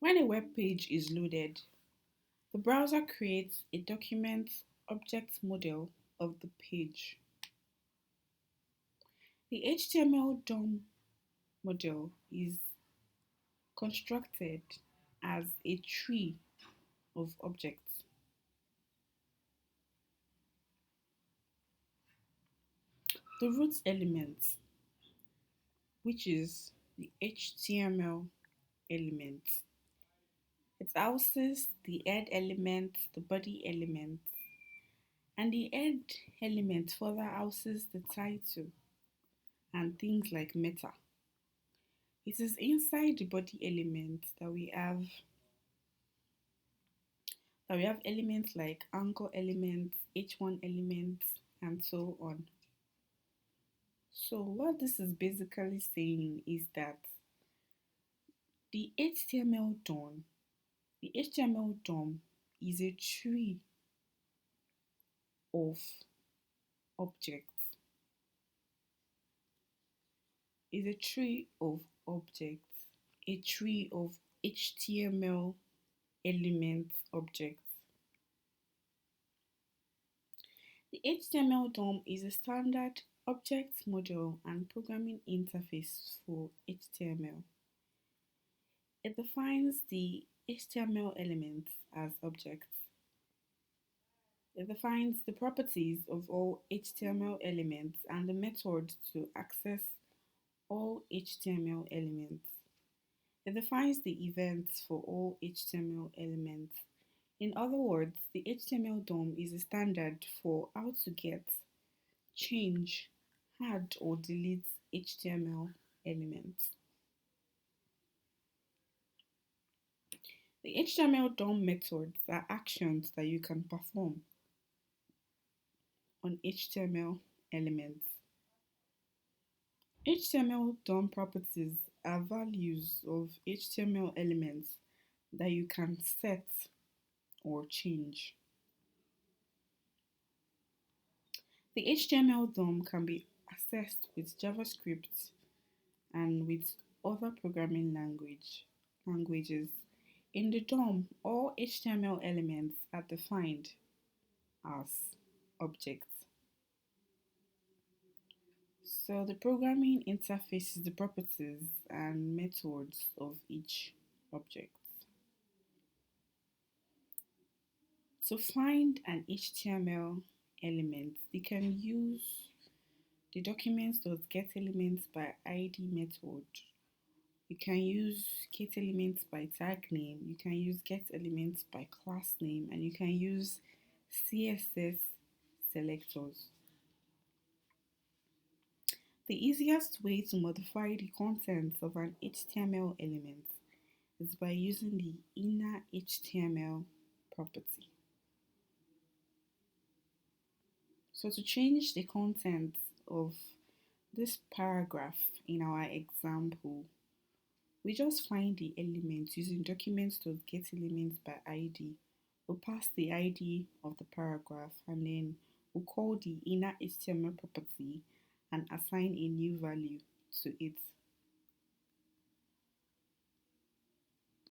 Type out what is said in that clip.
When a web page is loaded, the browser creates a document object model of the page. The HTML DOM model is constructed as a tree of objects. The root element, which is the HTML element, it houses the head element, the body element, and the head element further houses the title and things like meta. It is inside the body element that we have elements like anchor elements, H1 elements, and so on. So what this is basically saying is that the HTML DOM, the HTML DOM is a tree of objects. Is a tree of objects, a tree of HTML element objects. The HTML DOM is a standard object model and programming interface for HTML. It defines the HTML elements as objects. It defines the properties of all HTML elements and the method to access all HTML elements. It defines the events for all HTML elements. In other words, the HTML DOM is a standard for how to get, change, add, or delete HTML elements. The HTML DOM methods are actions that you can perform on HTML elements. HTML DOM properties are values of HTML elements that you can set or change. The HTML DOM can be accessed with JavaScript and with other programming languages. In the DOM, all HTML elements are defined as objects. So the programming interfaces the properties and methods of each object. To find an HTML element, you can use the documents.getElements by ID method. You can use getElements by tag name, you can use getElements by class name, and you can use CSS selectors. The easiest way to modify the contents of an HTML element is by using the inner HTML property. So to change the content of this paragraph in our example, we just find the element using documents.getElements by ID. We'll pass the ID of the paragraph and then we'll call the inner HTML property and assign a new value to it.